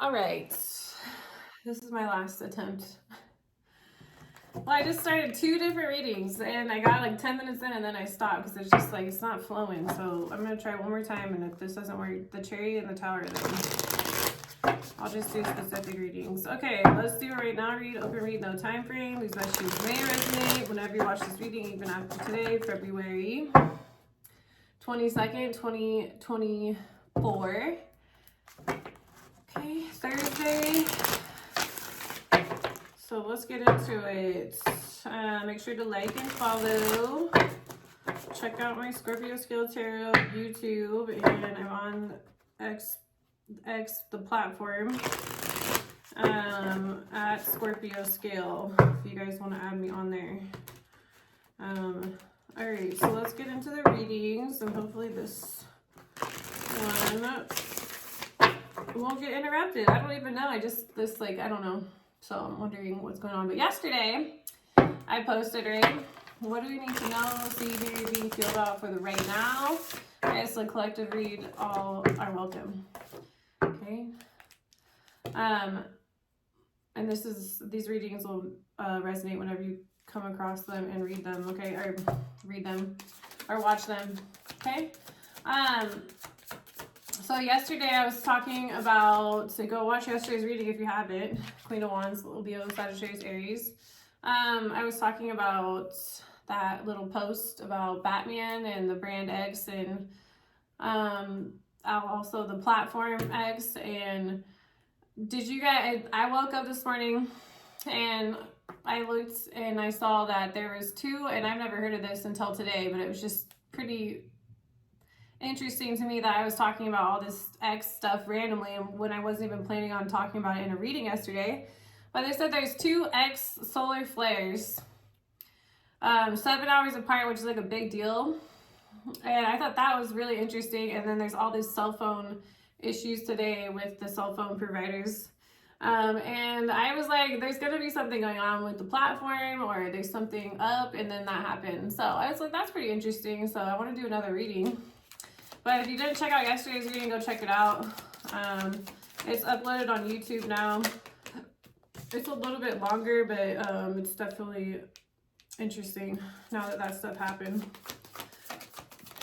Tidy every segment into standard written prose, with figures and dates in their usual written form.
All right, this is my last attempt. Well, I just started 2 different readings and I got like 10 minutes in and then I stopped because it's just like, it's not flowing. So I'm going to try one more time, and if this doesn't work, the cherry and the tower, then I'll just do specific readings. Okay, let's do it right now. Read, open read, no time frame. These messages may resonate whenever you watch this reading, even after today, February 22nd, 2024. Okay, Thursday. So let's get into it. Make sure to like and follow. Check out my ScorpioScaleTarot YouTube, and I'm on X, the platform, at ScorpioScale, if you guys want to add me on there. Alright, so let's get into the readings, and hopefully this one won't get interrupted. I don't even know. I don't know. So I'm wondering what's going on. But yesterday, I posted, right? What do we need to know? See, hear, be, feel about for the right now. It's a collective read. All are welcome. Okay. And these readings will resonate whenever you come across them and read them. Okay, or read them or watch them. Okay. So yesterday I was talking about, so go watch yesterday's reading if you haven't, Queen of Wands, Leo, Sagittarius, Aries. I was talking about that little post about Batman and the brand X, and also the platform X. And did you guys, I woke up this morning and I looked and I saw that there was 2, and I've never heard of this until today, but it was just pretty interesting to me that I was talking about all this X stuff randomly when I wasn't even planning on talking about it in a reading yesterday. But they said there's 2 X solar flares, 7 hours apart, which is like a big deal. And I thought that was really interesting. And then there's all these cell phone issues today with the cell phone providers. And I was like, there's going to be something going on with the platform, or there's something up, and then that happened. So I was like, that's pretty interesting. So I want to do another reading. But if you didn't check out yesterday's reading, go check it out. It's uploaded on YouTube now. It's a little bit longer, but it's definitely interesting now that that stuff happened.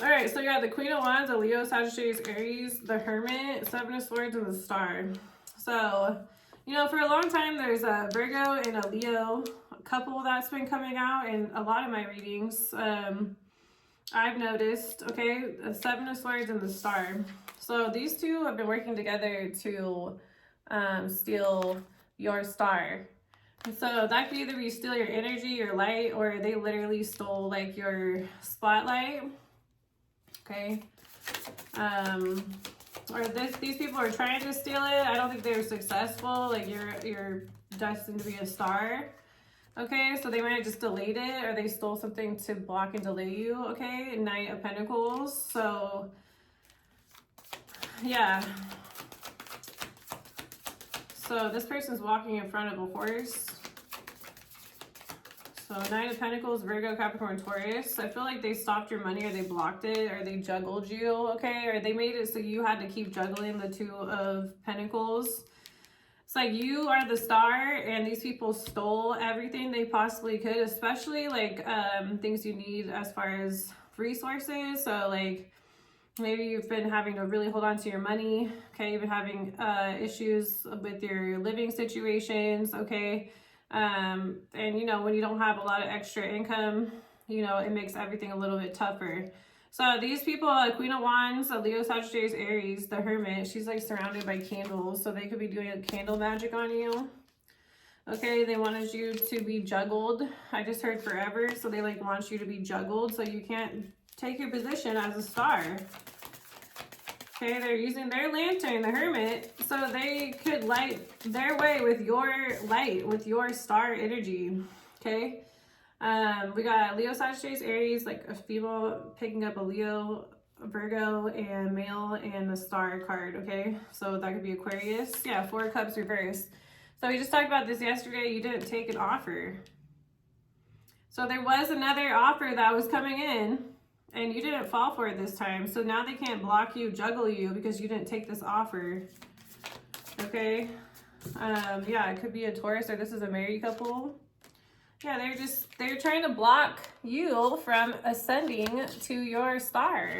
All right, so you got the Queen of Wands, the Leo, Sagittarius, Aries, the Hermit, 7 of Swords, and the Star. So, you know, for a long time, there's a Virgo and a Leo couple that's been coming out in a lot of my readings. I've noticed, okay, the 7 of Swords and the Star. So these 2 have been working together to steal your star. So that could either be steal your energy, your light, or they literally stole like your spotlight. Okay. Or these people are trying to steal it. I don't think they were successful. Like you're destined to be a star. Okay, so they might have just delayed it, or they stole something to block and delay you, okay? Knight of Pentacles, so, yeah. So this person's walking in front of a horse. So Knight of Pentacles, Virgo, Capricorn, Taurus. I feel like they stopped your money, or they blocked it, or they juggled you, okay? Or they made it so you had to keep juggling the 2 of Pentacles. It's like you are the star, and these people stole everything they possibly could, especially like things you need as far as resources. So like maybe you've been having to really hold on to your money. Okay, you've been having issues with your living situations. Okay, and you know, when you don't have a lot of extra income, you know, it makes everything a little bit tougher. So these people, Queen of Wands, Leo, Sagittarius, Aries, the Hermit, she's like surrounded by candles. So they could be doing a candle magic on you. Okay, they wanted you to be juggled. I just heard forever. So they like want you to be juggled so you can't take your position as a star. Okay, they're using their lantern, the Hermit, so they could light their way with your light, with your star energy. Okay. We got Leo, Sagittarius, Aries, like a female picking up a Leo, a Virgo, and male, and the Star card, okay? So that could be Aquarius. Yeah, 4 of Cups reversed. So we just talked about this yesterday. You didn't take an offer. So there was another offer that was coming in, and you didn't fall for it this time. So now they can't block you, juggle you, because you didn't take this offer. Okay. Yeah, it could be a Taurus, or this is a married couple. Yeah, they're trying to block you from ascending to your star,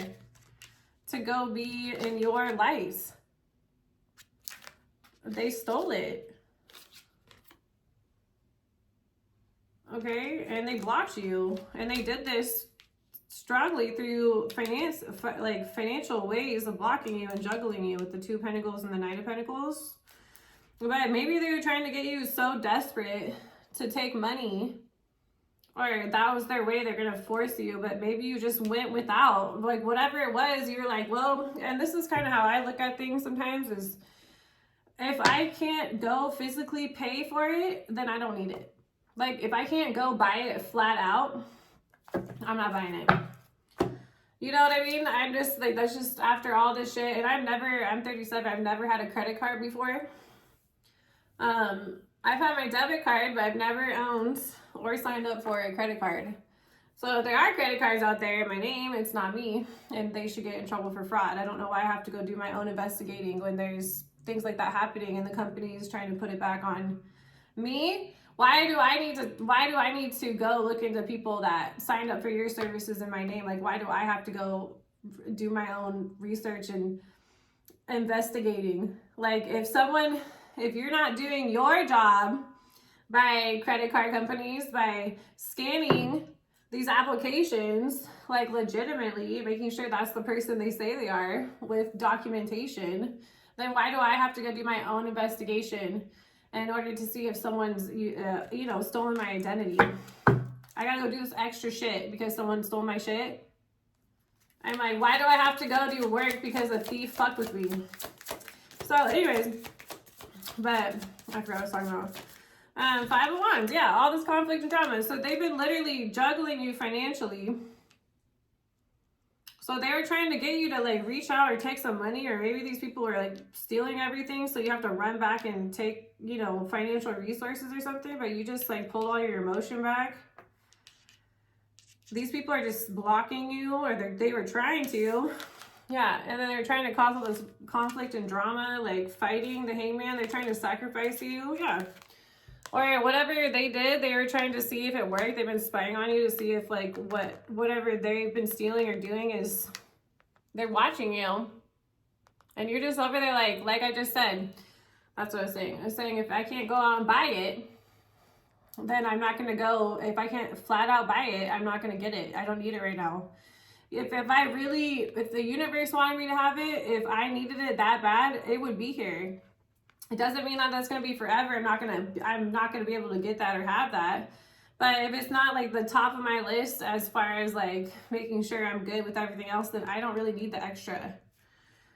to go be in your light. They stole it. Okay, and they blocked you, and they did this strongly through financial ways of blocking you and juggling you with the Two of Pentacles and the Knight of Pentacles. But maybe they were trying to get you so desperate to take money, or that was their way, they're gonna force you, but maybe you just went without, like whatever it was, you were like, well, and this is kind of how I look at things sometimes, is if I can't go physically pay for it, then I don't need it. Like if I can't go buy it flat out, I'm not buying it. You know what I mean? I'm just like, that's just after all this shit. And I'm 37, I've never had a credit card before. I've had my debit card, but I've never owned or signed up for a credit card. So if there are credit cards out there in my name, it's not me, and they should get in trouble for fraud. I don't know why I have to go do my own investigating when there's things like that happening and the company is trying to put it back on me. Why do I need to go look into people that signed up for your services in my name? Like, why do I have to go do my own research and investigating? Like, if you're not doing your job by credit card companies, by scanning these applications, like legitimately making sure that's the person they say they are with documentation, then why do I have to go do my own investigation in order to see if someone's, stolen my identity? I gotta go do this extra shit because someone stole my shit. I'm like, why do I have to go do work because a thief fucked with me? So anyways, but I forgot what I was talking about. Five of Wands, yeah, all this conflict and drama. So they've been literally juggling you financially. So they were trying to get you to like reach out or take some money, or maybe these people were like stealing everything, so you have to run back and take, financial resources or something, but you just like pulled all your emotion back. These people are just blocking you, or they were trying to. Yeah, and then they're trying to cause all this conflict and drama, like fighting the Hangman. They're trying to sacrifice you, yeah. Or whatever they did, they were trying to see if it worked. They've been spying on you to see if like whatever they've been stealing or doing is, they're watching you. And you're just over there like I just said. That's what I was saying. I was saying if I can't go out and buy it, then I'm not going to go. If I can't flat out buy it, I'm not going to get it. I don't need it right now. If the universe wanted me to have it, if I needed it that bad, it would be here. It doesn't mean that that's going to be forever. I'm not going to be able to get that or have that. But if it's not like the top of my list as far as like making sure I'm good with everything else, then I don't really need the extra.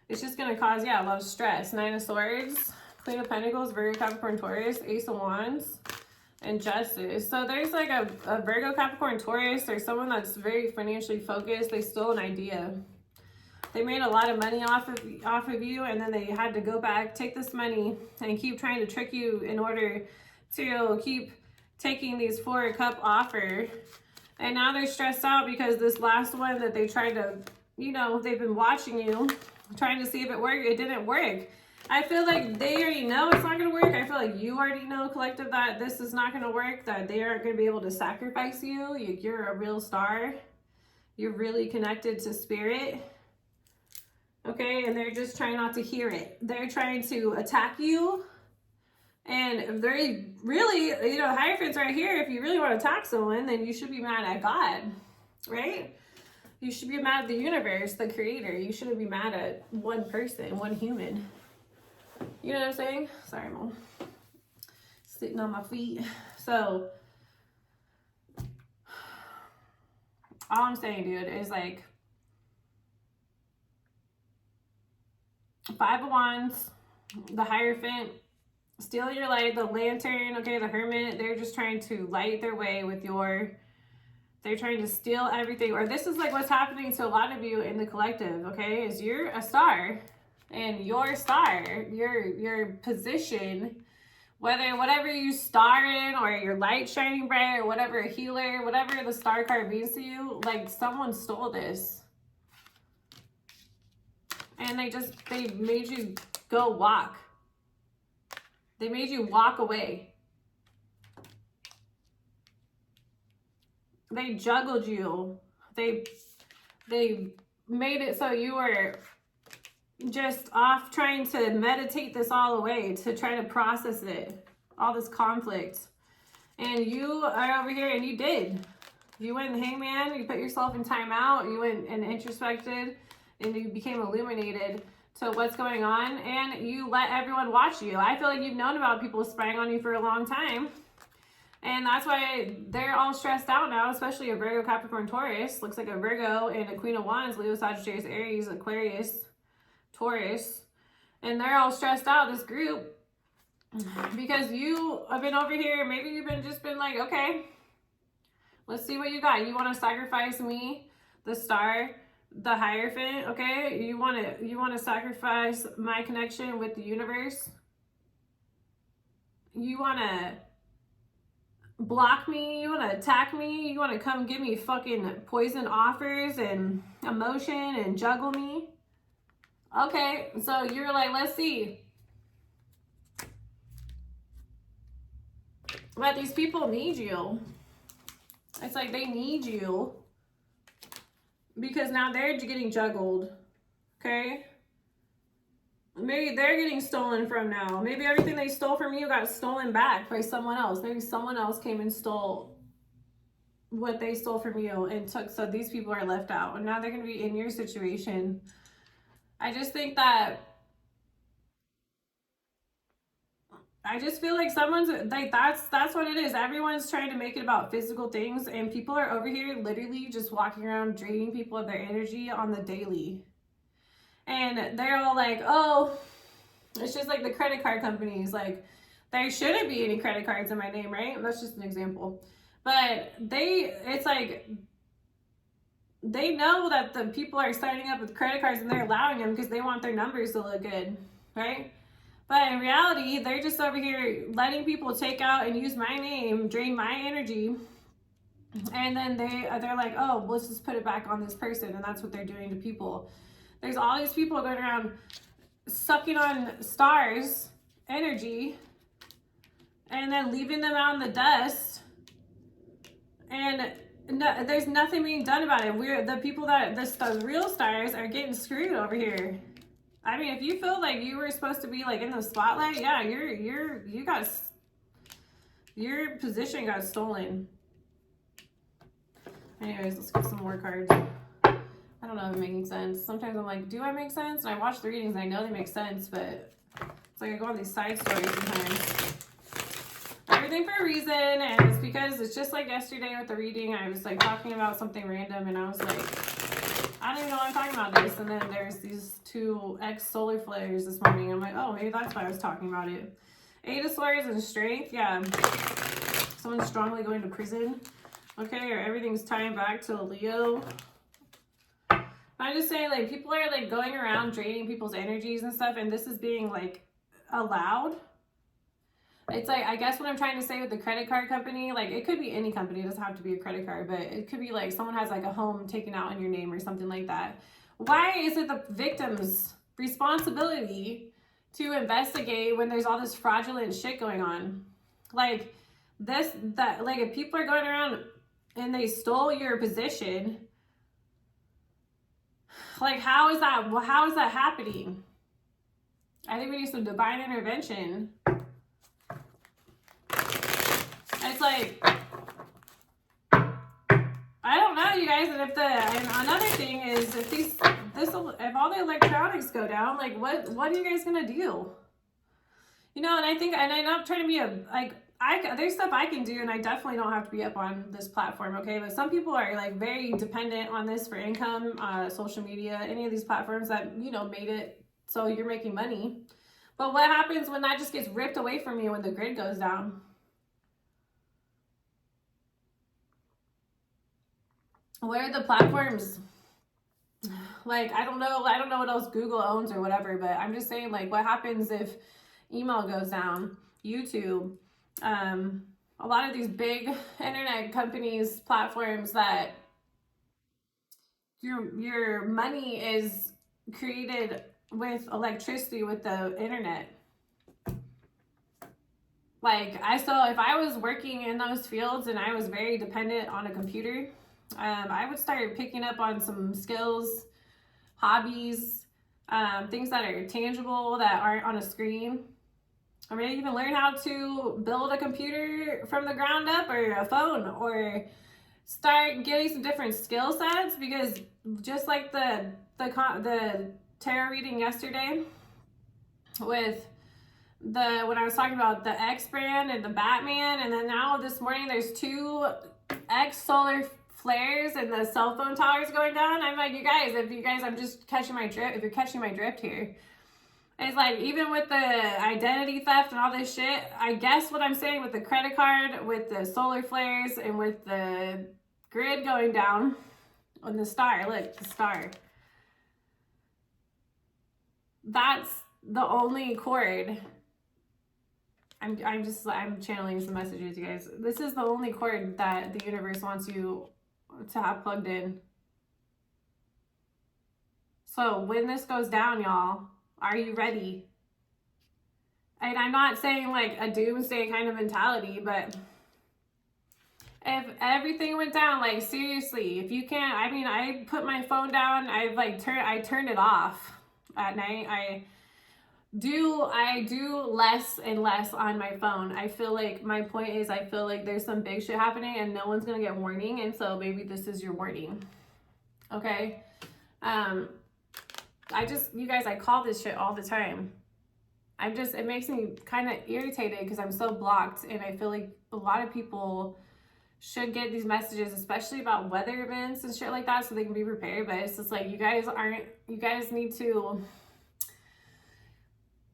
It's just going to cause, a lot of stress. Nine of Swords, Queen of Pentacles, Virgo, Capricorn, Taurus, Ace of Wands, and Justice. So there's like a Virgo, Capricorn, Taurus, or someone that's very financially focused. They stole an idea. They made a lot of money off of you, and then they had to go back, take this money, and keep trying to trick you in order to keep taking these Four of Cup offer. And now they're stressed out because this last one that they tried to, they've been watching you, trying to see if it worked. It didn't work. I feel like they already know it's not going to work. I feel like you already know, collective, that this is not going to work, that they aren't going to be able to sacrifice you. You're a real star. You're really connected to spirit. Okay, and they're just trying not to hear it. They're trying to attack you. And they're really, Hierophant's right here. If you really want to attack someone, then you should be mad at God, right? You should be mad at the universe, the creator. You shouldn't be mad at one person, one human. You know what I'm saying? Sorry, Mom. Sitting on my feet. So, all I'm saying, dude, is like, Five of Wands, the Hierophant, steal your light, the Lantern, okay, the Hermit, they're just trying to light their way with they're trying to steal everything. Or this is like what's happening to a lot of you in the collective, okay, is you're a star, and your star, your position, whatever you star in, or your light shining bright, or whatever, healer, whatever the star card means to you, like someone stole this. And they made you go walk. They made you walk away. They juggled you. They made it so you were just off trying to meditate this all away, to try to process it, all this conflict. And you are over here, and you did. You went in hangman, you put yourself in timeout, you went and introspected, and you became illuminated to what's going on, and you let everyone watch you. I feel like you've known about people spying on you for a long time, and that's why they're all stressed out now, especially a Virgo, Capricorn, Taurus. Looks like a Virgo and a Queen of Wands, Leo, Sagittarius, Aries, Aquarius, Taurus, and they're all stressed out, this group, because you have been over here. Maybe you've just been like, okay, let's see what you got. You want to sacrifice me, the star, the Hierophant, okay? You want to sacrifice my connection with the universe. You want to block me. You want to attack me. You want to come give me fucking poison offers and emotion and juggle me. Okay, so you're like, let's see. But these people need you. It's like they need you because now they're getting juggled, okay? Maybe they're getting stolen from now. Maybe everything they stole from you got stolen back by someone else. Maybe someone else came and stole what they stole from you and took, so these people are left out. And now they're going to be in your situation. I just think that, I just feel like someone's like, that's what it is. Everyone's trying to make it about physical things, and people are over here literally just walking around draining people of their energy on the daily. And they're all like, oh, it's just like the credit card companies. Like, there shouldn't be any credit cards in my name, right? That's just an example. But it's like, they know that the people are signing up with credit cards and they're allowing them because they want their numbers to look good, right? But in reality, they're just over here letting people take out and use my name, drain my energy. And then they're like, oh, let's just put it back on this person. And that's what they're doing to people. There's all these people going around sucking on stars' energy and then leaving them out in the dust. And no, there's nothing being done about it. The people that, the real stars are getting screwed over here. I mean, if you feel like you were supposed to be like in the spotlight, yeah, your position got stolen. Anyways, let's get some more cards. I don't know if it makes sense. Sometimes I'm like, do I make sense? And I watch the readings and I know they make sense, but it's like I go on these side stories sometimes. Everything for a reason, and it's because it's just like yesterday with the reading. I was like talking about something random and I was like, I don't even know why I'm talking about this. And then there's these two solar flares this morning. I'm like, oh, maybe that's why I was talking about it. 8 of Swords and Strength. Yeah. Someone's strongly going to prison. Okay, or everything's tying back to a Leo. I'm just saying, like, people are like going around draining people's energies and stuff, and this is being like allowed. It's like, I guess what I'm trying to say with the credit card company, like, it could be any company, it doesn't have to be a credit card, but it could be like someone has like a home taken out in your name or something like that. Why is it the victim's responsibility to investigate when there's all this fraudulent shit going on? Like, like, if people are going around and they stole your position, like, how is that happening? I think we need some divine intervention. It's like, I don't know, you guys. And another thing is, if all the electronics go down, like, what are you guys gonna do? You know, and I think, and I'm not trying to be there's stuff I can do, and I definitely don't have to be up on this platform, okay? But some people are like very dependent on this for income, social media, any of these platforms that, you know, made it so you're making money. But what happens when that just gets ripped away from you when the grid goes down? Where are the platforms? Like, I don't know what else Google owns or whatever, but I'm just saying, like, what happens if email goes down, YouTube, a lot of these big internet companies, platforms that your money is created with electricity, with the internet. like, if I was working in those fields and I was very dependent on a computer, I would start picking up on some skills, hobbies, things that are tangible that aren't on a screen. Or maybe even learn how to build a computer from the ground up, or a phone, or start getting some different skill sets. Because just like the tarot reading yesterday with when I was talking about the X brand and the Batman, and then now this morning there's 2 X solar flares and the cell phone towers going down. I'm like, I'm just catching my drift. If you're catching my drift here, it's like, even with the identity theft and all this shit, I guess what I'm saying with the credit card, with the solar flares, and with the grid going down on the star, look, the star. That's the only cord. I'm channeling some messages, you guys. This is the only cord that the universe wants you to have plugged in. So when this goes down, y'all, are you ready? And I'm not saying like a doomsday kind of mentality, but if everything went down, like, seriously, if you can't, I mean, I put my phone down, I turned it off at night. I do less and less on my phone. I feel like, my point is, I feel like there's some big shit happening and no one's gonna get warning, and so maybe this is your warning. Okay? You guys, I call this shit all the time. It makes me kind of irritated because I'm so blocked, and I feel like a lot of people should get these messages, especially about weather events and shit like that, so they can be prepared. But it's just like, you guys need to,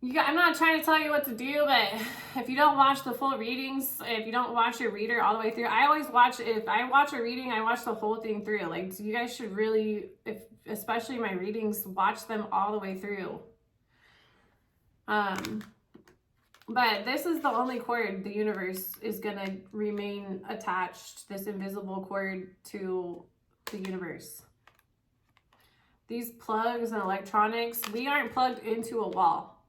I'm not trying to tell you what to do, but if you don't watch the full readings, if you don't watch your reader all the way through, I always watch, if I watch a reading, I watch the whole thing through. Like, so you guys should really, especially my readings, watch them all the way through. But this is the only cord the universe is gonna remain attached, this invisible cord to the universe. These plugs and electronics, we aren't plugged into a wall.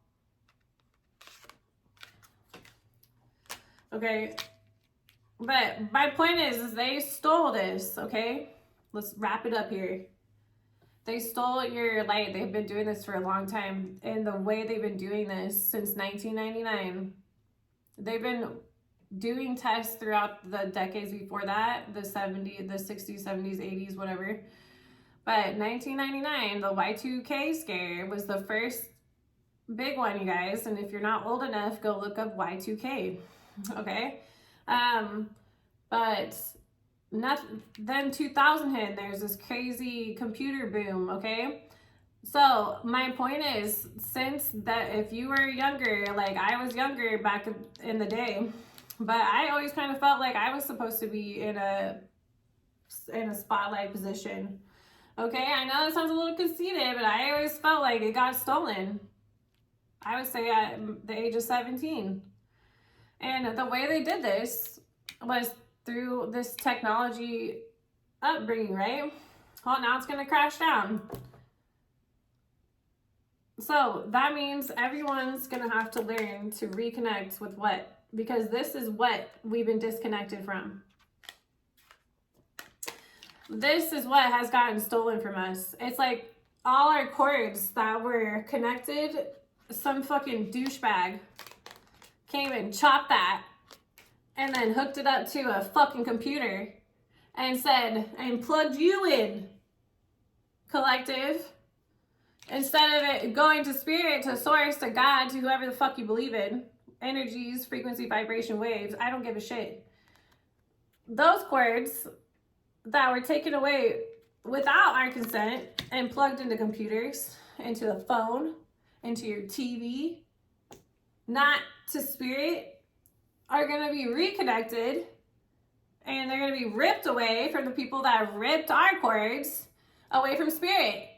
Okay, but my point is they stole this, okay? Let's wrap it up here. They stole your light. They've been doing this for a long time. And the way they've been doing this since 1999, they've been doing tests throughout the decades before that, the 60s, 70s, 80s, whatever. But 1999, the Y2K scare was the first big one, you guys. And if you're not old enough, go look up Y2K, okay? But then 2000 hit, there's this crazy computer boom, okay? So my point is, since that, if you were younger, like I was younger back in the day, but I always kind of felt like I was supposed to be in a spotlight position, okay? I know it sounds a little conceited, but I always felt like it got stolen. I would say at the age of 17. And the way they did this was through this technology upbringing, right? Well, now it's going to crash down. So that means everyone's going to have to learn to reconnect with what? Because this is what we've been disconnected from. This is what has gotten stolen from us. It's like all our cords that were connected, some fucking douchebag came and chopped that and then hooked it up to a fucking computer and said, and plugged you in, collective. Instead of it going to spirit, to source, to God, to whoever the fuck you believe in, energies, frequency, vibration, waves, I don't give a shit. Those cords that were taken away without our consent and plugged into computers, into the phone, into your TV, not to spirit, are going to be reconnected, and they're going to be ripped away from the people that ripped our cords away from spirit.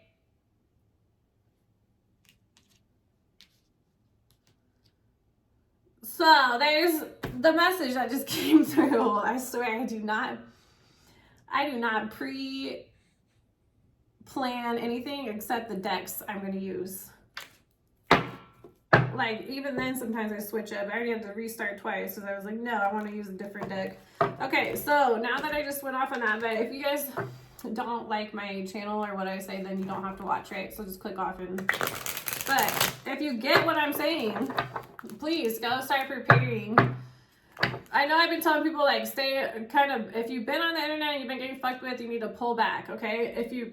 So there's the message that just came through. I swear I do not pre-plan anything except the decks I'm going to use. like, even then sometimes I switch up. I already had to restart twice because I was like, no, I want to use a different deck. Okay, so now that I just went off on that, but if you guys don't like my channel or what I say, then you don't have to watch, right? So just click off. But if you get what I'm saying, please go start preparing. I know I've been telling people, like, stay kind of, if you've been on the internet and you've been getting fucked with, you need to pull back, okay? If you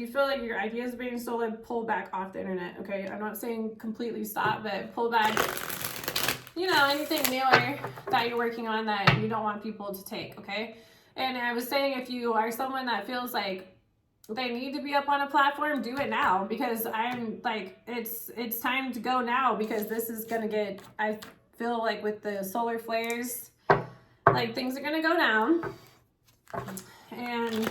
feel like your ideas are being stolen, pull back off the internet, okay? I'm not saying completely stop, but pull back, you know, anything newer that you're working on that you don't want people to take, okay? And I was saying, if you are someone that feels like they need to be up on a platform, do it now, because I'm like, it's time to go now, because this is gonna get, I feel like with the solar flares, like, things are gonna go down. And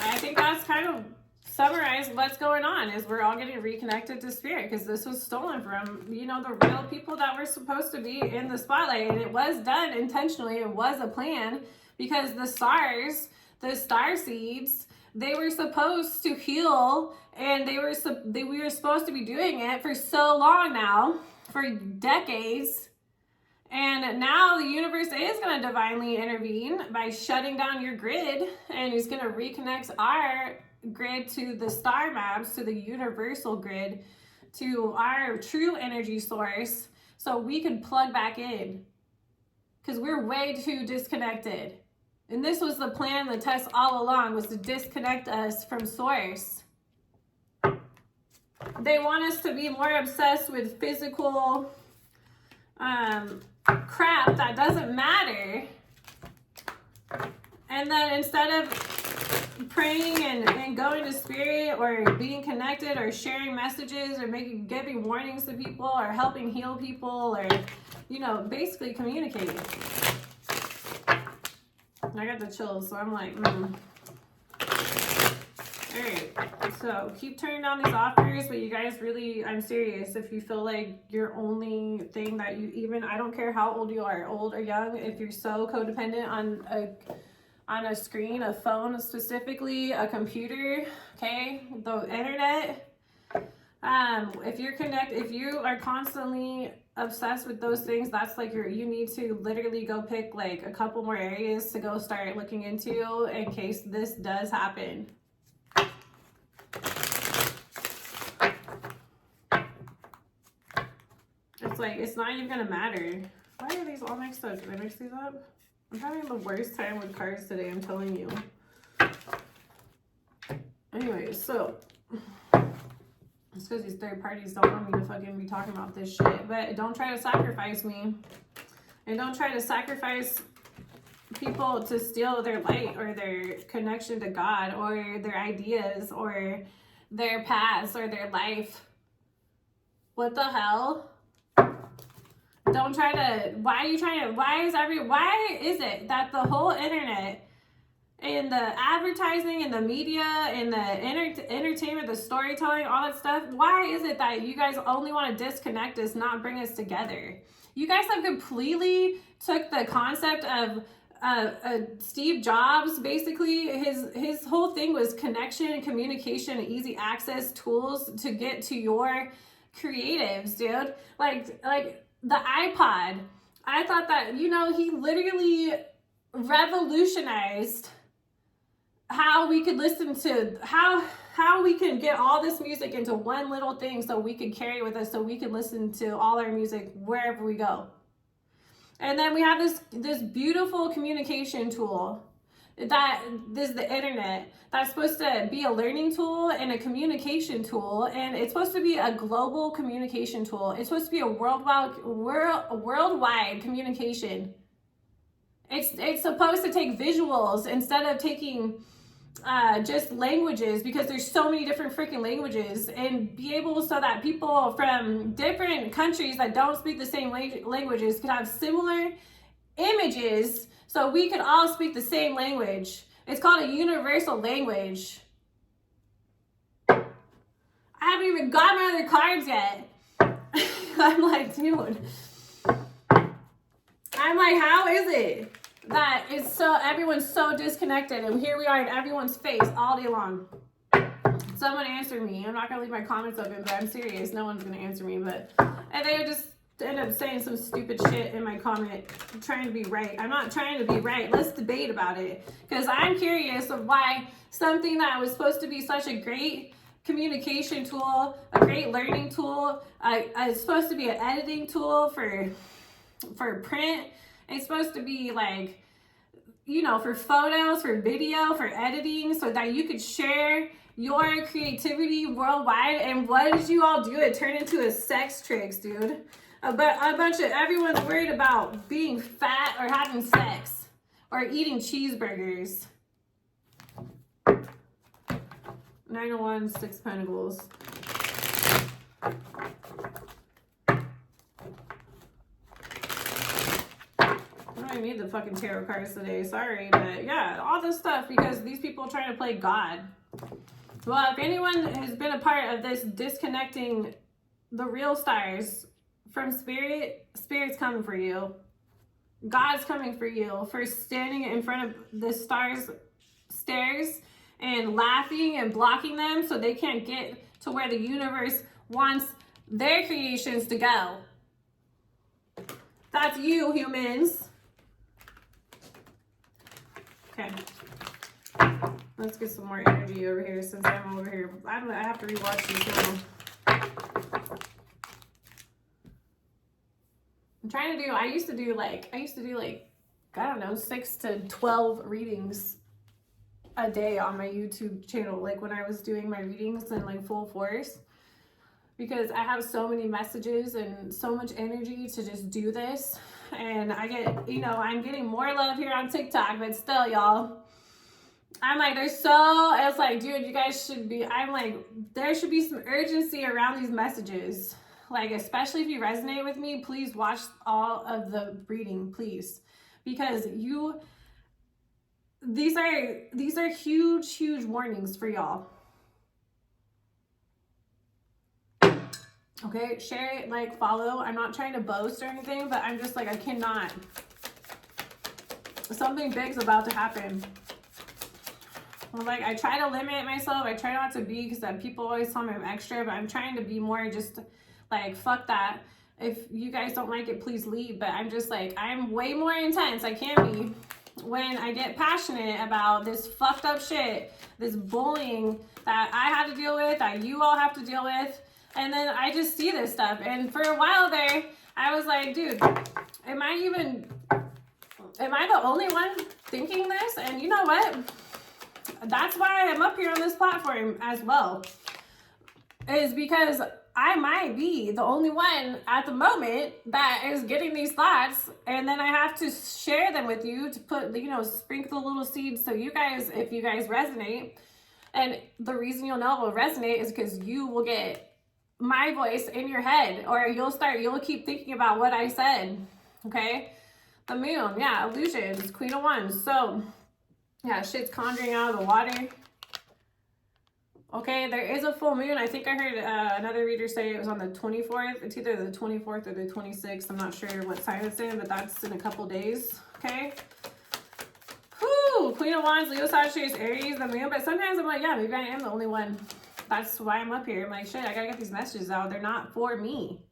I think that's kind of summarized what's going on, is we're all getting reconnected to spirit, because this was stolen from, you know, the real people that were supposed to be in the spotlight. And it was done intentionally. It was a plan, because the stars, the star seeds, they were supposed to heal, and we were supposed to be doing it for so long now, for decades. And now the universe is going to divinely intervene by shutting down your grid, and it's going to reconnect our grid to the star maps, to the universal grid, to our true energy source, so we can plug back in, because we're way too disconnected. And this was the plan, the test all along, was to disconnect us from source. They want us to be more obsessed with physical crap that doesn't matter. And then instead of praying and going to spirit, or being connected, or sharing messages, or giving warnings to people, or helping heal people, or, you know, basically communicating. I got the chills, so I'm like, Alright, so keep turning down these offers, but you guys really, I'm serious, if you feel like your only thing that you even, I don't care how old you are, old or young, if you're so codependent on a screen, a phone specifically, a computer, okay, the internet, if you are constantly obsessed with those things, that's like you need to literally go pick like a couple more areas to go start looking into in case this does happen. It's like, it's not even gonna matter. Why are these all mixed up? Did I mix these up? I'm having the worst time with cards today, I'm telling you. Anyway, so it's because these third parties don't want me to fucking be talking about this shit. But don't try to sacrifice me. And don't try to sacrifice people to steal their light, or their connection to God, or their ideas, or their past, or their life. What the hell? Don't try to, why is it that the whole internet and the advertising and the media and the entertainment, the storytelling, all that stuff, why is it that you guys only want to disconnect us, not bring us together? You guys have completely took the concept of Steve Jobs, basically, his whole thing was connection, communication, and easy access tools to get to your creatives, dude. Like the iPod. I thought that, you know, he literally revolutionized how we could listen to, how we can get all this music into one little thing, so we could carry it with us, so we can listen to all our music wherever we go. And then we have this beautiful communication tool that is the internet, that's supposed to be a learning tool and a communication tool, and it's supposed to be a global communication tool. It's supposed to be a worldwide communication. It's supposed to take visuals instead of taking just languages, because there's so many different freaking languages, and be able so that people from different countries that don't speak the same languages could have similar images, so we could all speak the same language. It's called a universal language. I haven't even got my other cards yet. I'm like, dude. I'm like, how is it that it's so, everyone's so disconnected, and here we are in everyone's face all day long? It's someone answer me. I'm not gonna leave my comments open, but I'm serious. No one's gonna answer me. But and they would just end up saying some stupid shit in my comment, trying to be right. I'm not trying to be right. Let's debate about it, because I'm curious of why something that was supposed to be such a great communication tool, a great learning tool, it's supposed to be an editing tool for print. It's supposed to be like, you know, for photos, for video, for editing, so that you could share your creativity worldwide. And what did you all do? It turned into a sex tricks, dude. But a bunch of everyone's worried about being fat or having sex or eating cheeseburgers. 9 of Wands, 6 of Pentacles. I need the fucking tarot cards today, sorry, but yeah, all this stuff, because these people are trying to play God. Well, if anyone has been a part of this disconnecting the real stars from spirit, spirit's coming for you. God's coming for you for standing in front of the stairs and laughing and blocking them so they can't get to where the universe wants their creations to go. That's you, humans. Okay, let's get some more energy over here since I'm over here. I have to rewatch this now. I'm trying to do, I used to do like, I don't know, 6 to 12 readings a day on my YouTube channel, like when I was doing my readings in like full force, because I have so many messages and so much energy to just do this. And I get, you know, I'm getting more love here on TikTok, but still, y'all, I'm like, it's like, dude, you guys should be, I'm like, there should be some urgency around these messages. Like, especially if you resonate with me, please watch all of the reading, please. Because these are huge, huge warnings for y'all. Okay, share it, like, follow. I'm not trying to boast or anything, but I'm just like, I cannot. Something big's about to happen. Like, I try to limit myself. I try not to be, because people always tell me I'm extra, but I'm trying to be more just like, fuck that. If you guys don't like it, please leave. But I'm just like, I'm way more intense. I can be when I get passionate about this fucked up shit, this bullying that I had to deal with, that you all have to deal with. And then I just see this stuff. And for a while there, I was like, dude, am I the only one thinking this? And you know what? That's why I'm up here on this platform as well. Is because I might be the only one at the moment that is getting these thoughts. And then I have to share them with you to put, you know, sprinkle little seeds so you guys, if you guys resonate. And the reason you'll know it will resonate is because you will get my voice in your head, or you'll keep thinking about what I said. Okay, the moon, yeah, illusions, Queen of Wands. So yeah, shit's conjuring out of the water. Okay, there is a full moon. I think I heard another reader say it was on the 24th. It's either the 24th or the 26th. I'm not sure what sign it's in, but that's in a couple days. Okay. Whew, Queen of Wands, Leo, Sagittarius, Aries, the moon. But sometimes I'm like, yeah, maybe I am the only one. That's why I'm up here. I'm like, shit, I gotta get these messages out. They're not for me.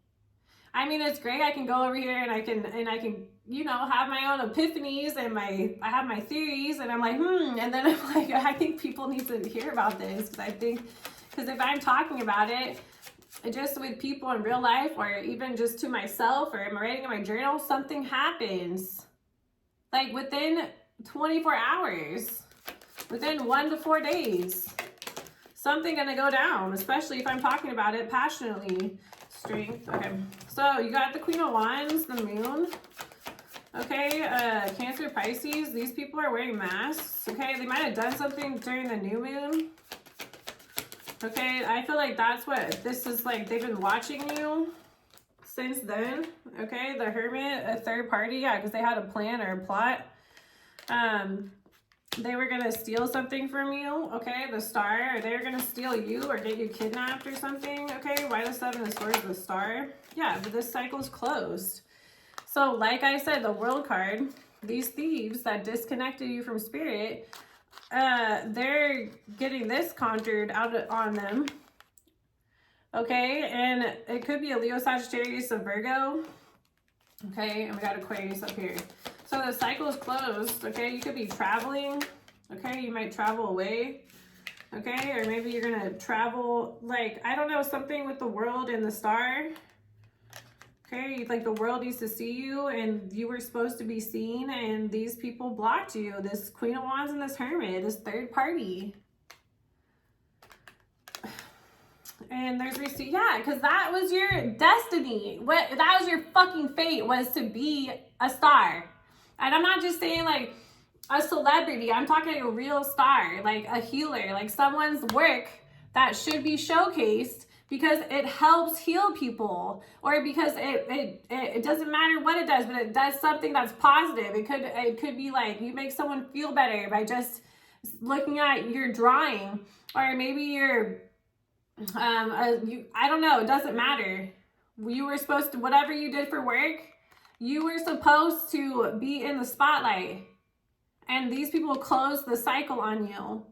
I mean, it's great. I can go over here and I can, you know, have my own epiphanies and I have my theories, and I'm like, and then I'm like, I think people need to hear about this, because if I'm talking about it just with people in real life, or even just to myself, or I'm writing in my journal, something happens. Like within 24 hours, within 1 to 4 days, something gonna go down, especially if I'm talking about it passionately. Strength. Okay, so you got the Queen of Wands, the moon. Okay, Cancer, Pisces, these people are wearing masks. Okay, they might have done something during the new moon. Okay, I feel like that's what this is like. They've been watching you since then. Okay, the Hermit, a third party, yeah, because they had a plan or a plot. They were gonna steal something from you. Okay, the Star, or they were gonna steal you or get you kidnapped or something. Okay, why the Seven of Swords, the Star? Yeah, but this cycle's closed. So like I said, the World card, these thieves that disconnected you from spirit they're getting this conjured out on them. Okay, and it could be a Leo, Sagittarius, a Virgo. Okay, and we got Aquarius up here. So the cycle is closed. Okay, you could be traveling. Okay, you might travel away. Okay, or maybe you're gonna travel, like, I don't know, something with the world and the star. Okay, like the world used to see you and you were supposed to be seen, and these people blocked you. This Queen of Wands and this Hermit, this third party. And there's receipt, yeah, because that was your destiny. That was your fucking fate, was to be a star. And I'm not just saying like a celebrity. I'm talking a real star, like a healer, like someone's work that should be showcased because it helps heal people, or because it doesn't matter what it does, but it does something that's positive. It could be like you make someone feel better by just looking at your drawing, or maybe you're I don't know, it doesn't matter. You were supposed to, whatever you did for work, you were supposed to be in the spotlight, and these people closed the cycle on you.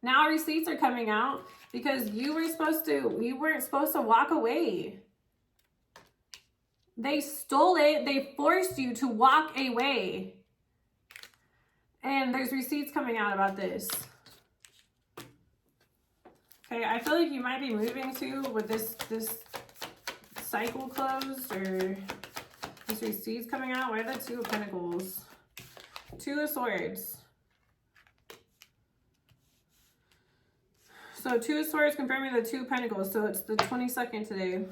Now receipts are coming out because you weren't supposed to walk away. They stole it. They forced you to walk away. And there's receipts coming out about this. Okay, I feel like you might be moving too with this cycle closed, or this receipts coming out. Why are the Two of Pentacles? Two of Swords. So Two of Swords confirming the Two of Pentacles. So it's the 22nd today.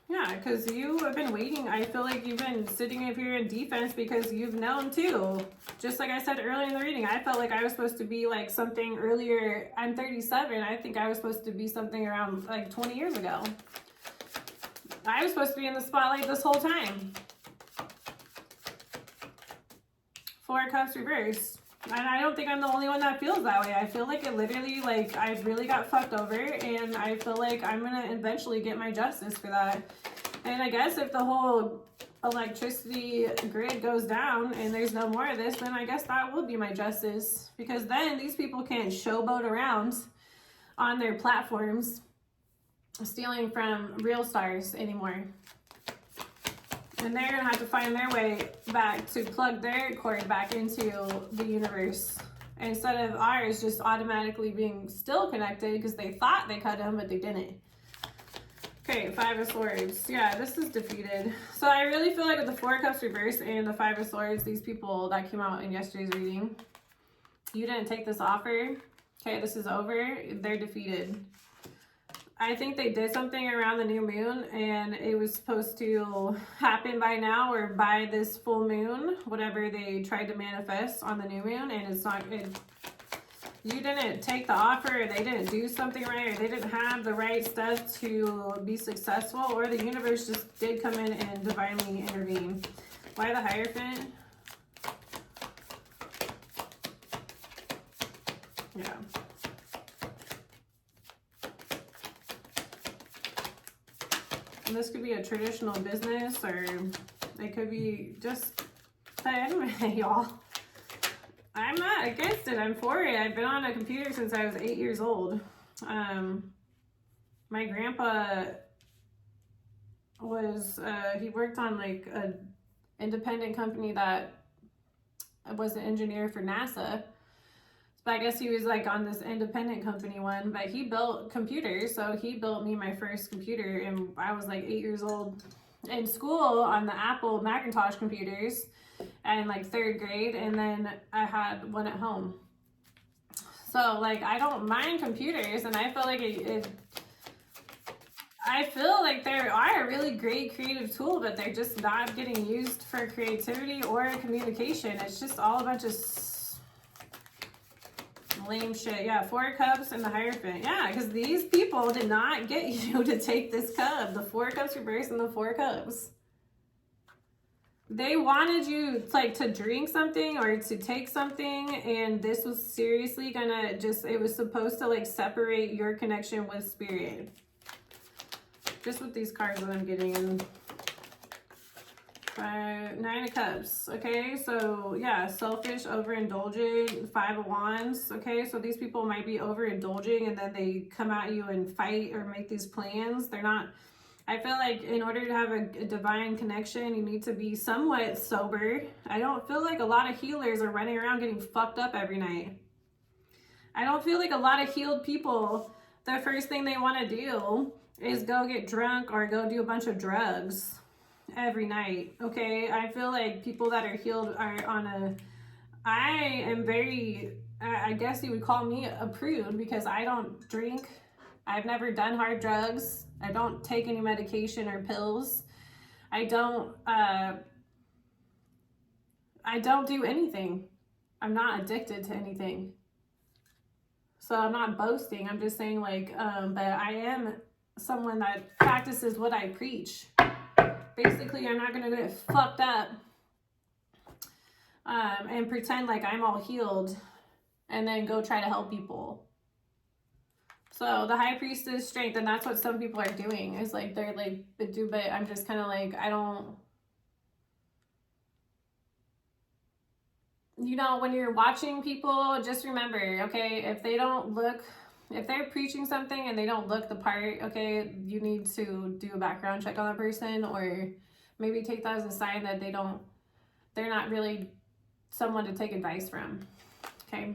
Yeah, because you have been waiting. I feel like you've been sitting up here in defense because you've known too. Just like I said earlier in the reading, I felt like I was supposed to be like something earlier. I'm 37. I think I was supposed to be something around like 20 years ago. I was supposed to be in the spotlight this whole time. Four of Cups reversed. And I don't think I'm the only one that feels that way. I feel like it literally, like, I really got fucked over, and I feel like I'm gonna eventually get my justice for that. And I guess if the whole electricity grid goes down and there's no more of this, then I guess that will be my justice. Because then these people can't showboat around on their platforms stealing from real stars anymore. And they're going to have to find their way back to plug their cord back into the universe, instead of ours just automatically being still connected because they thought they cut them, but they didn't. Okay, Five of Swords. Yeah, this is defeated. So I really feel like with the Four of Cups reversed and the Five of Swords, these people that came out in yesterday's reading, you didn't take this offer. Okay, this is over. They're defeated. I think they did something around the new moon, and it was supposed to happen by now or by this full moon, whatever they tried to manifest on the new moon, and it's not good. You didn't take the offer, or they didn't do something right, or they didn't have the right stuff to be successful, or the universe just did come in and divinely intervene. Why the Hierophant? Yeah. And this could be a traditional business, or it could be just, anyway, y'all. I'm not against it. I'm for it. I've been on a computer since I was 8 years old. My grandpa was, he worked on like a independent company that was an engineer for NASA. But I guess he was like on this independent company one, but he built computers. So he built me my first computer, and I was like 8 years old in school on the Apple Macintosh computers in like 3rd grade. And then I had one at home. So like, I don't mind computers, and I feel like I feel like they are a really great creative tool, but they're just not getting used for creativity or communication. It's just all a bunch of lame shit. Yeah, Four of Cups and the Hierophant. Yeah, because these people did not get you to take this cup. The Four of Cups reversed and the Four of Cups. They wanted you like to drink something or to take something, and this was seriously gonna just, it was supposed to like separate your connection with spirit. Just with these cards that I'm getting. And Nine of Cups, okay? So, yeah, selfish, overindulgent, Five of Wands, okay? So these people might be overindulging and then they come at you and fight or make these plans. They're not, I feel like in order to have a divine connection, you need to be somewhat sober. I don't feel like a lot of healers are running around getting fucked up every night. I don't feel like a lot of healed people, the first thing they want to do is go get drunk or go do a bunch of drugs every night, okay? I feel like people that are healed are on a, I am very, I guess you would call me a prude because I don't drink. I've never done hard drugs. I don't take any medication or pills. I don't do anything. I'm not addicted to anything. So I'm not boasting. I'm just saying like, but I am someone that practices what I preach. Basically, I'm not going to get fucked up and pretend like I'm all healed and then go try to help people. So the High Priestess, strength, and that's what some people are doing. Is like they're like, but I'm just kind of like, I don't, you know, when you're watching people, just remember, okay, if they don't look, if they're preaching something and they don't look the part, okay, you need to do a background check on that person, or maybe take that as a sign that they're not really someone to take advice from, okay?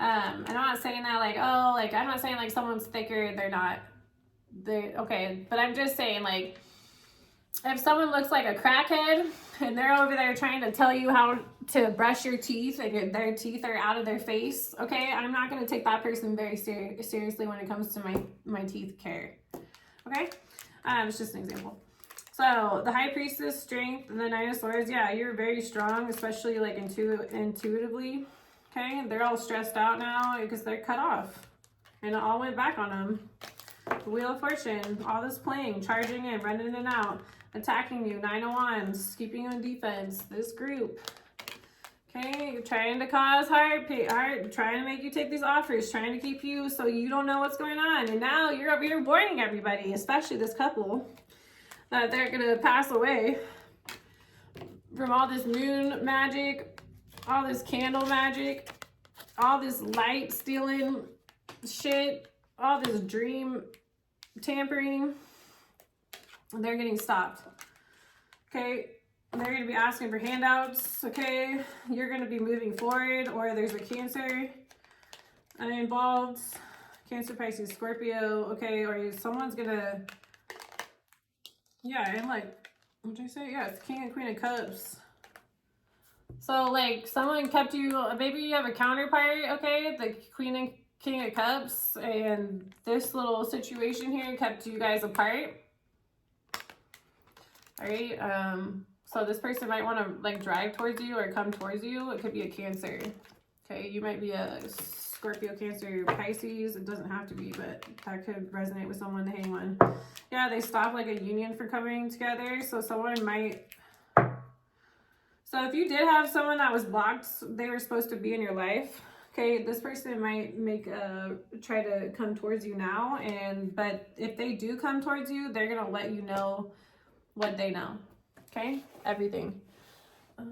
And I'm not saying that like, oh, like, I'm not saying like someone's thicker, okay, but I'm just saying like, if someone looks like a crackhead and they're over there trying to tell you how to brush your teeth and their teeth are out of their face, okay, I'm not going to take that person very seriously when it comes to my teeth care, okay? It's just an example. So the High Priestess, strength, and the Nine of Swords, yeah, you're very strong, especially like intuitively, okay? They're all stressed out now because they're cut off and it all went back on them. The Wheel of Fortune, all this playing, charging in, running in and out, attacking you, Nine of Wands, keeping you in defense, this group, okay, trying to cause heart, trying to make you take these offers, trying to keep you so you don't know what's going on, and now you're over here warning everybody, especially this couple, that they're gonna pass away from all this moon magic, all this candle magic, all this light stealing shit, all this dream tampering. They're getting stopped, okay? They're going to be asking for handouts, okay? You're going to be moving forward, or there's a Cancer involved. Cancer, Pisces, Scorpio, okay? Or someone's going to, yeah, and like, what did I say? Yeah, it's King and Queen of Cups. So, like, someone kept you, maybe you have a counterpart, okay? The Queen and King of Cups, and this little situation here kept you guys apart. All right, so this person might want to like drive towards you or come towards you. It could be a Cancer, okay? You might be a Scorpio, Cancer, Pisces. It doesn't have to be, but that could resonate with someone to hang on. Yeah, they stop like a union for coming together, so someone might... So if you did have someone that was blocked, they were supposed to be in your life, okay, this person might try to come towards you now, but if they do come towards you, they're going to let you know what they know, okay? Everything. I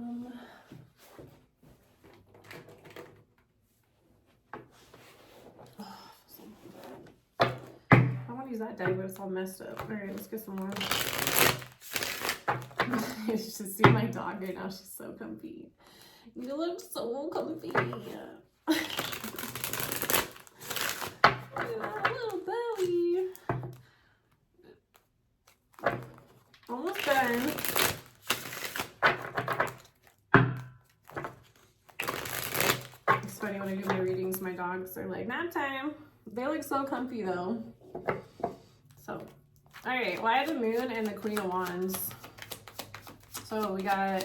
want to use that deck, but it's all messed up. All right, let's get some more. You should see my dog right now. She's so comfy. You look so comfy. Look at that little belly. Almost done. It's funny when I do my readings, my dogs are like, nap time. They look so comfy though. So, all right, well, I have the Moon and the Queen of Wands. So we got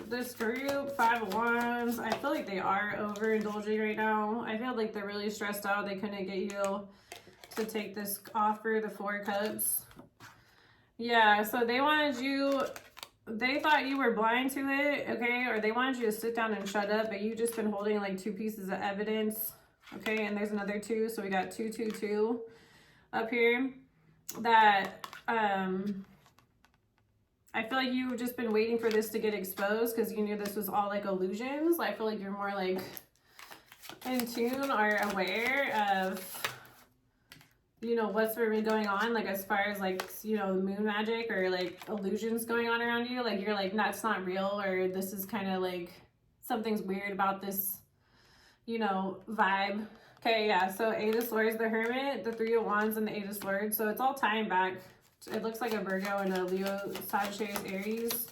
this group, Five of Wands. I feel like they are overindulging right now. I feel like they're really stressed out. They couldn't get you to take this offer, the Four of Cups. Yeah, so they wanted you, they thought you were blind to it, okay? Or they wanted you to sit down and shut up, but you've just been holding like 2 pieces of evidence, okay? And there's another 2, so we got 2, 2, 2 up here. That I feel like you've just been waiting for this to get exposed because you knew this was all like illusions. I feel like you're more like in tune or aware of, you know, what's really going on, like as far as like, you know, moon magic or like illusions going on around you. Like you're like, that's not real, or this is kind of like something's weird about this, you know, vibe. Okay, yeah, so Eight of Swords, the Hermit, the Three of Wands, and the Eight of Swords. So it's all tying back. It looks like a Virgo and a Leo, Sagittarius, Aries.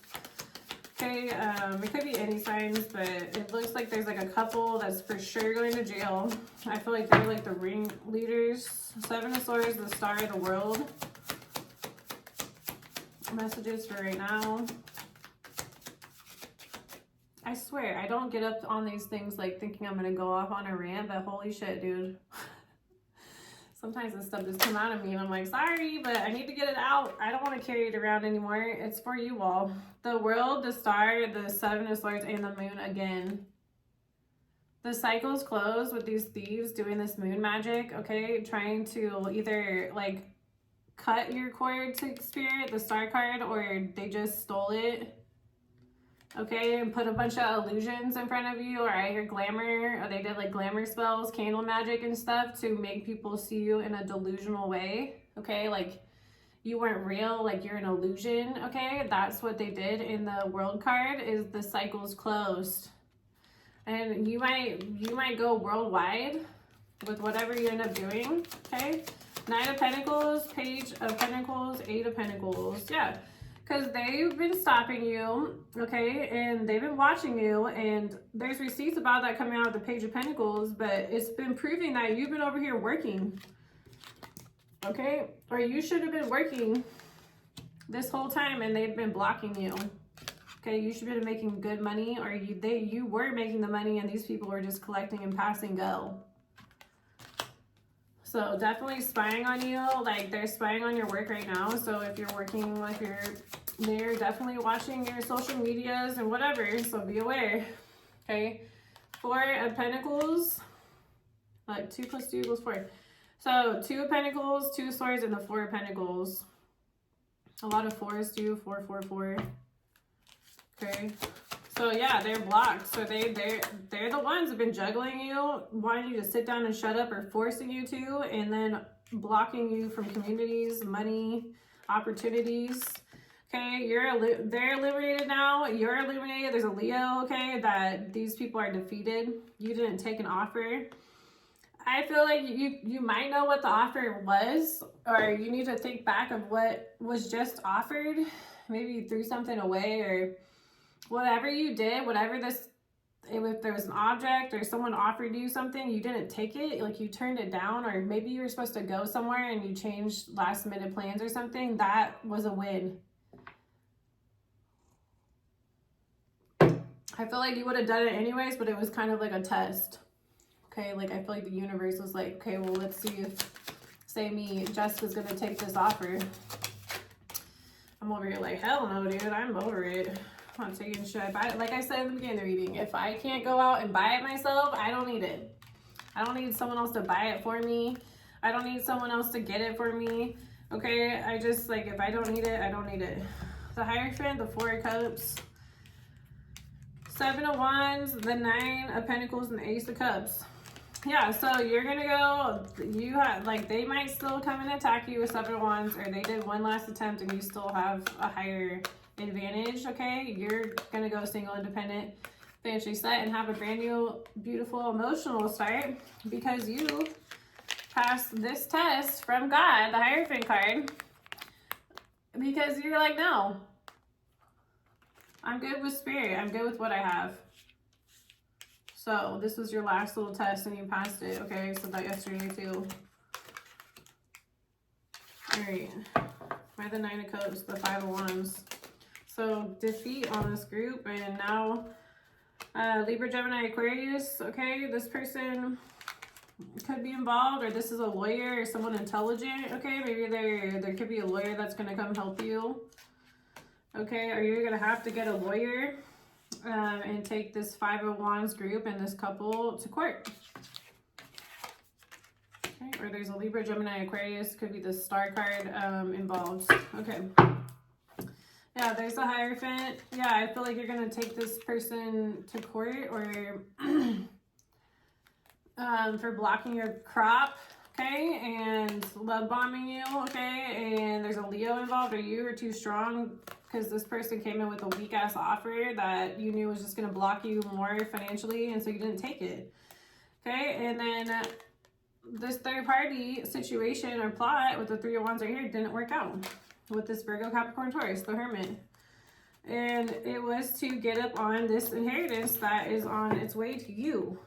Okay, it could be any signs, but it looks like there's like a couple that's for sure going to jail. I feel like they're like the ring leaders. Seven of Swords, the Star of the World. Messages for right now. I swear, I don't get up on these things like thinking I'm gonna go off on a rant, but holy shit, dude. Sometimes this stuff just come out of me and I'm like, sorry, but I need to get it out. I don't want to carry it around anymore. It's for you all. The World, the Star, the Seven of Swords, and the Moon again. The cycle's closed with these thieves doing this moon magic, okay? Trying to either like cut your cord to Spirit, the Star card, or they just stole it. Okay, and put a bunch of illusions in front of you, or I hear glamour, or they did like glamour spells, candle magic and stuff to make people see you in a delusional way. Okay, like you weren't real, like you're an illusion. Okay, that's what they did in the World card, is the cycle's closed. And you might go worldwide with whatever you end up doing. Okay, Knight of Pentacles, Page of Pentacles, Eight of Pentacles. Yeah. Because they've been stopping you, okay, and they've been watching you, and there's receipts about that coming out of the Page of Pentacles, but it's been proving that you've been over here working, okay, or you should have been working this whole time, and they've been blocking you, okay. You should have been making good money, or you were making the money, and these people were just collecting and passing go. So definitely spying on you, like they're spying on your work right now. So if you're working, like they're definitely watching your social medias and whatever, so be aware. Okay, Four of Pentacles, like 2 + 2 = 4. So 2 of Pentacles, 2 of Swords, and the 4 of Pentacles. A lot of fours too, 4, 4, 4. Okay. So yeah, they're blocked. So they're the ones who've been juggling you, wanting you to sit down and shut up, or forcing you to, and then blocking you from communities, money, opportunities. Okay, they're eliminated now. You're eliminated. There's a Leo. Okay, that these people are defeated. You didn't take an offer. I feel like you might know what the offer was, or you need to think back of what was just offered. Maybe you threw something away, or whatever you did, if there was an object or someone offered you something, you didn't take it, like you turned it down, or maybe you were supposed to go somewhere and you changed last minute plans or something, that was a win. I feel like you would have done it anyways, but it was kind of like a test. Okay, like I feel like the universe was like, okay, well, let's see if, say me, Jessica's gonna take this offer. I'm over here like, hell no, dude, I'm over it. I'm not taking shit. Like I said in the beginning of the reading, if I can't go out and buy it myself, I don't need it. I don't need someone else to buy it for me. I don't need someone else to get it for me. Okay, I just, like, if I don't need it, I don't need it. The Hierophant, the 4 of Cups, 7 of Wands, the 9 of Pentacles, and the Ace of Cups. Yeah, so you're gonna go, they might still come and attack you with 7 of Wands, or they did one last attempt and you still have a higher advantage. Okay, you're gonna go single, independent, financially set, and have a brand new, beautiful, emotional start, because you passed this test from God, the Hierophant card, because you're like, no, I'm good with Spirit, I'm good with what I have. So this was your last little test and you passed it. Okay, I said that yesterday too. All right, by the 9 of Cups, the 5 of Wands. So defeat on this group, and now Libra, Gemini, Aquarius. Okay, this person could be involved, or this is a lawyer or someone intelligent. Okay, maybe there could be a lawyer that's gonna come help you. Okay, or you're gonna have to get a lawyer and take this 5 of Wands group and this couple to court. Okay, or there's a Libra, Gemini, Aquarius. Could be the star card involved. Okay. Yeah, there's a Hierophant. Yeah, I feel like you're going to take this person to court or for blocking your crop, okay, and love bombing you, okay, and there's a Leo involved, or you are too strong because this person came in with a weak-ass offer that you knew was just going to block you more financially, and so you didn't take it, okay, and then this third-party situation or plot with the Three of Wands right here didn't work out with this Virgo, Capricorn, Taurus, the Hermit. And it was to get up on this inheritance that is on its way to you.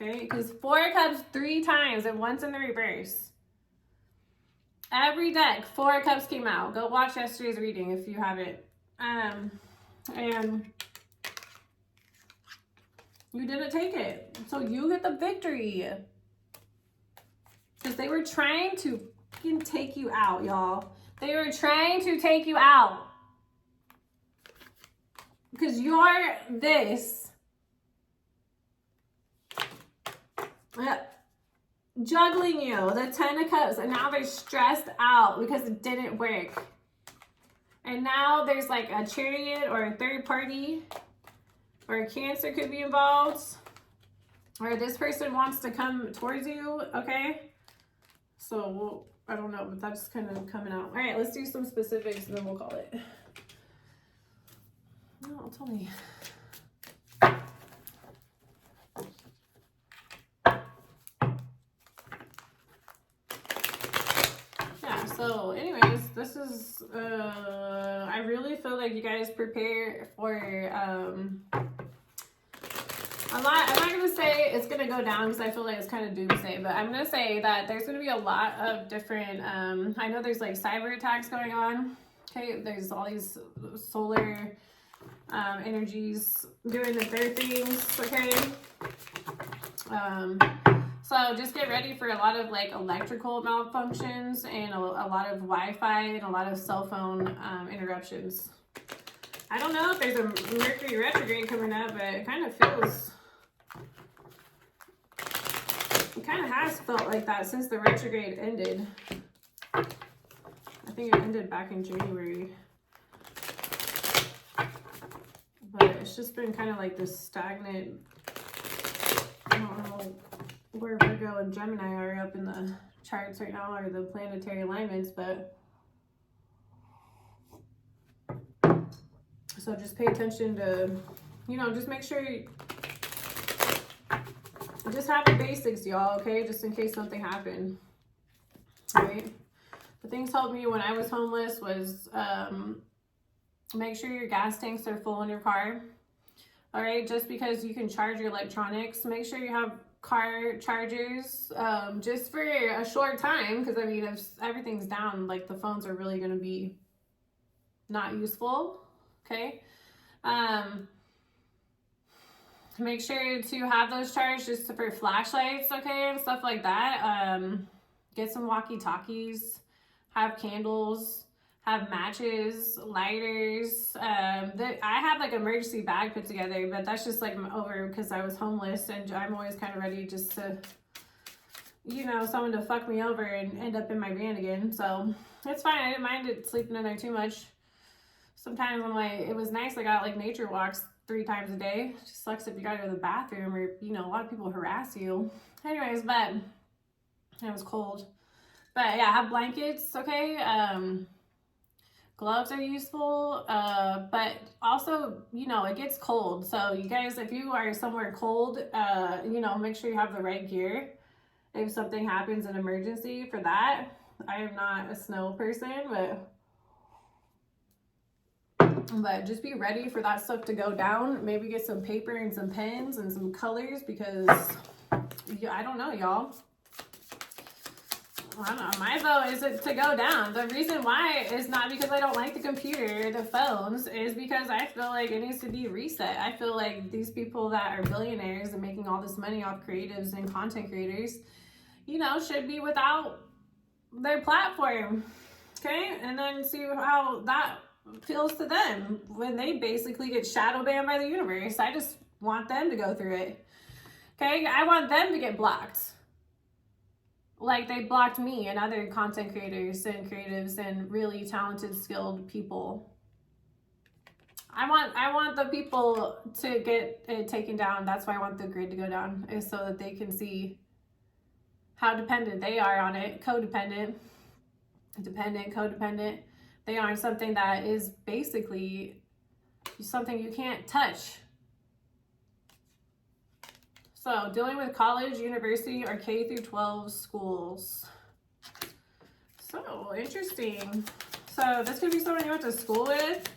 Okay, because 4 of Cups 3 times and once in the reverse. Every deck, 4 of Cups came out. Go watch yesterday's reading if you haven't. And you didn't take it. So you get the victory. Because they were trying to fucking take you out, y'all. They were trying to take you out. Because you're this. Juggling you, the 10 of Cups, and now they're stressed out because it didn't work. And now there's like a Chariot or a third party or a Cancer could be involved, or this person wants to come towards you, okay? So, I don't know, but that's kind of coming out. All right, let's do some specifics and then we'll call it. No, tell me. So anyways, this is, I really feel like you guys prepare for a lot. I'm not going to say it's going to go down because I feel like it's kind of doomsday, but I'm going to say that there's going to be a lot of different, I know there's like cyber attacks going on. Okay, there's all these solar energies doing their things, okay? So just get ready for a lot of like electrical malfunctions and a lot of Wi-Fi and a lot of cell phone interruptions. I don't know if there's a Mercury retrograde coming up, but it kind of feels, it kind of has felt like that since the retrograde ended. I think it ended back in January. But it's just been kind of like this stagnant, I don't know where Virgo and Gemini are up in the charts right now, or the planetary alignments, but so just pay attention to, you know, just make sure you just have the basics, y'all, okay, just in case something happened. All right, the things helped me when I was homeless was make sure your gas tanks are full in your car. All right, just because you can charge your electronics, make sure you have car chargers just for a short time, because I mean, if everything's down, like the phones are really going to be not useful. Okay, make sure to have those charged just for flashlights, okay, and stuff like that. Get some walkie-talkies, have candles, have matches, lighters. I have like emergency bag put together, but that's just like over because I was homeless, and I'm always kind of ready just to, you know, someone to fuck me over and end up in my van again. So it's fine. I didn't mind it sleeping in there too much. Sometimes I'm like, it was nice. I got like nature walks 3 times a day. It just sucks if you gotta go to the bathroom, or, you know, a lot of people harass you. Anyways, but it was cold. But yeah, have blankets, okay? Gloves are useful, but also, you know, it gets cold. So you guys, if you are somewhere cold, you know, make sure you have the right gear if something happens, an emergency for that. I am not a snow person, but just be ready for that stuff to go down. Maybe get some paper and some pens and some colors, because I don't know, y'all. I don't know. My vote is to go down. The reason why is not because I don't like the computer, the phones, is because I feel like it needs to be reset. I feel like these people that are billionaires and making all this money off creatives and content creators, you know, should be without their platform. Okay? And then see how that feels to them when they basically get shadow banned by the universe. I just want them to go through it. Okay? I want them to get blocked. like they blocked me and other content creators and creatives and really talented, skilled people. I want the people to get it taken down. That's why I want the grid to go down, is so that they can see how dependent they are on it. Codependent, dependent, codependent. They are on something that is basically something you can't touch. So dealing with college, university, or K through 12 schools. So interesting. So this could be someone you went to school with.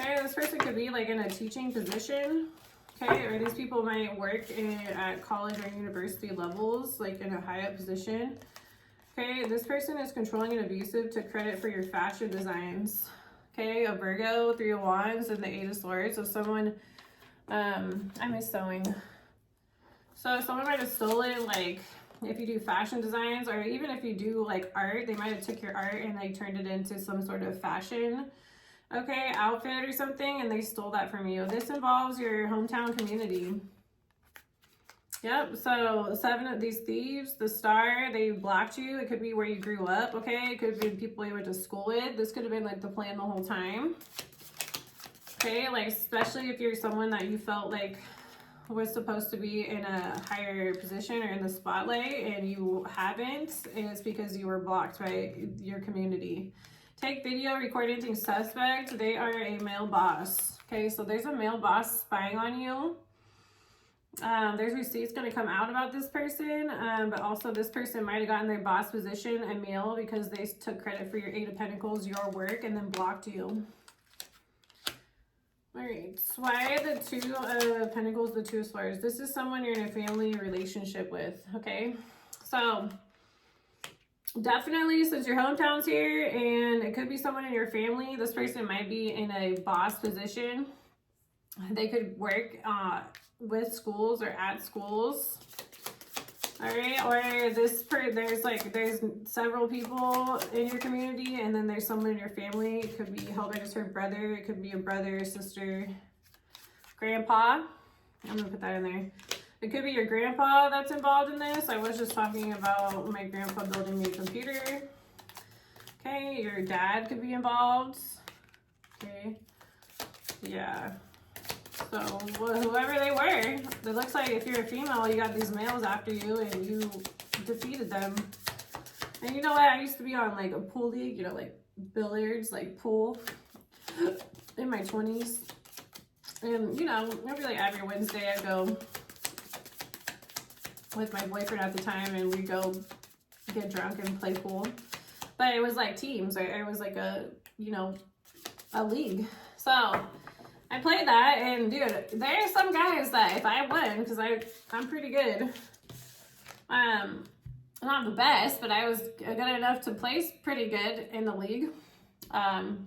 Okay, this person could be like in a teaching position. Okay, or these people might work at college or university levels, like in a high up position. Okay, this person is controlling and abusive to credit for your fashion designs. Okay, a Virgo, 3 of Wands, and the 8 of Swords. So someone, I miss sewing. So someone might have stolen, like, if you do fashion designs, or even if you do like art, they might have took your art and like turned it into some sort of fashion, okay, outfit or something, and they stole that from you. This involves your hometown community. Yep, so 7 of these thieves, the star, they blocked you. It could be where you grew up, okay? It could have been people you went to school with. This could have been like the plan the whole time. Okay, like especially if you're someone that you felt like was supposed to be in a higher position or in the spotlight and you haven't, it's because you were blocked by your community. Take video, record anything suspect. They are a male boss. Okay, so there's a male boss spying on you. There's receipts going to come out about this person, but also this person might have gotten their boss position, a male, because they took credit for your 8 of Pentacles, your work, and then blocked you. All right, so why the 2 of Pentacles, the 2 of Swords? This is someone you're in a family relationship with, okay? So definitely, since your hometown's here, and it could be someone in your family, this person might be in a boss position. They could work with schools or at schools. All right, or there's several people in your community, and then there's someone in your family. It could be held as her brother. It could be a brother, sister, grandpa. I'm gonna put that in there. It could be your grandpa that's involved in this. I was just talking about my grandpa building me a computer. Okay, your dad could be involved. Okay, yeah. So whoever they were, it looks like if you're a female, you got these males after you and you defeated them. And you know what? I used to be on like a pool league, you know, like billiards, like pool in my 20s. And you know, maybe like every Wednesday I'd go with my boyfriend at the time and we'd go get drunk and play pool. But it was like teams, or it was like a, you know, a league. So I played that, and dude, there's some guys that if I win, because I'm pretty good. Not the best, but I was good enough to place pretty good in the league. But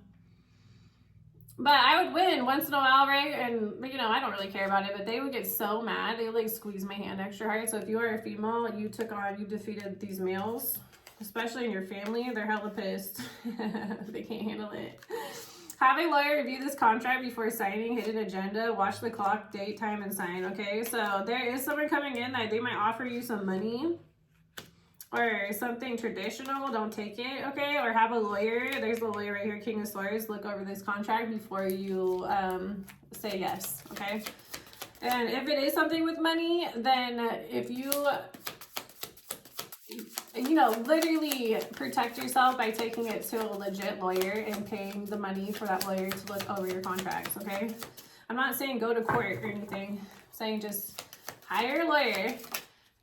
I would win once in a while, right? And you know, I don't really care about it, but they would get so mad. They would like squeeze my hand extra hard. So if you are a female, you defeated these males, especially in your family, they're hella pissed. They can't handle it. Have a lawyer review this contract before signing, hidden agenda, watch the clock, date, time, and sign, okay? So there is someone coming in that they might offer you some money or something traditional. Don't take it, okay? Or have a lawyer. There's a lawyer right here, King of Swords. Look over this contract before you say yes, okay? And if it is something with money, then if you know, literally protect yourself by taking it to a legit lawyer and paying the money for that lawyer to look over your contracts, okay? I'm not saying go to court or anything. I'm saying just hire a lawyer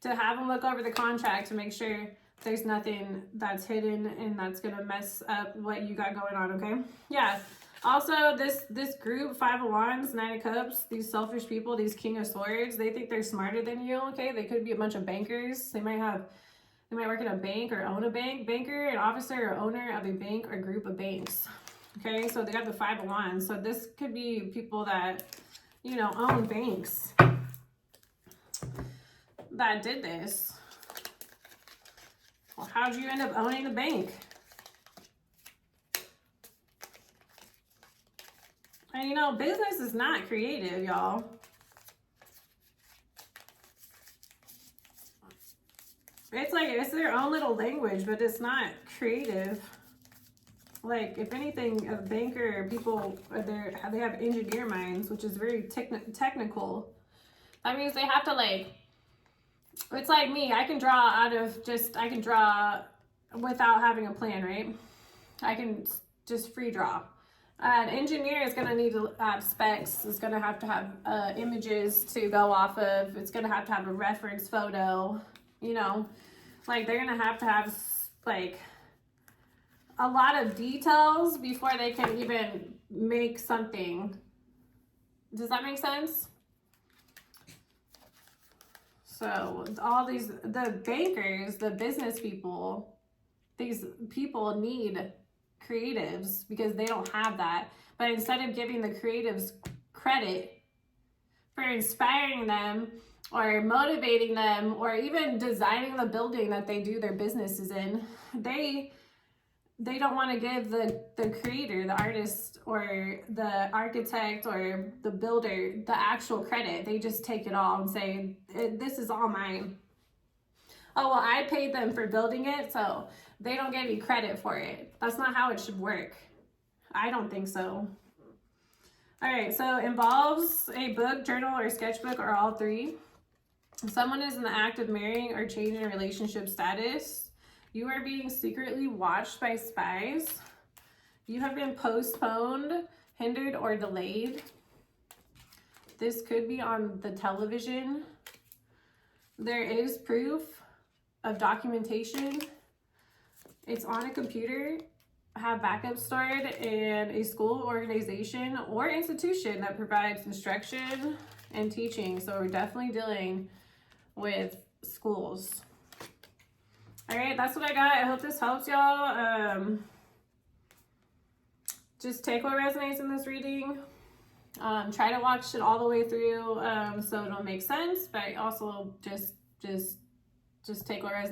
to have them look over the contract to make sure there's nothing that's hidden and that's gonna mess up what you got going on, okay? Yeah. Also, this group, 5 of Wands, 9 of Cups, these selfish people, these King of Swords, they think they're smarter than you, okay? They could be a bunch of bankers. They might work in a bank or own a bank. Banker, an officer or owner of a bank or group of banks. Okay, so they got the 5 of Wands. So this could be people that, you know, own banks that did this. Well, how'd you end up owning a bank? And you know, business is not creative, y'all. It's like, it's their own little language, but it's not creative. Like, if anything, a banker, people, they have engineer minds, which is very technical. That means they have to, like, it's like me. I can draw without having a plan, right? I can just free draw. An engineer is going to need to have specs. It's going to have images to go off of. It's going to have a reference photo, you know. Like, they're going to have, like, a lot of details before they can even make something. Does that make sense? So all the bankers, the business people, these people need creatives because they don't have that. But instead of giving the creatives credit for inspiring them or motivating them or even designing the building that they do their businesses in, they don't want to give the creator, the artist, or the architect, or the builder the actual credit. They just take it all and say, this is all mine. Oh, well, I paid them for building it, so they don't get any credit for it. That's not how it should work. I don't think so. All right, so involves a book, journal, or sketchbook, or all three. Someone is in the act of marrying or changing relationship status. You are being secretly watched by spies. You have been postponed, hindered, or delayed. This could be on the television. There is proof of documentation. It's on a computer. Have backup stored in a school, organization, or institution that provides instruction and teaching. So we're definitely dealing with schools. All right, that's what I got. I hope this helps y'all. Just take what resonates in this reading. Try to watch it all the way through so it'll make sense, but also just take what resonates.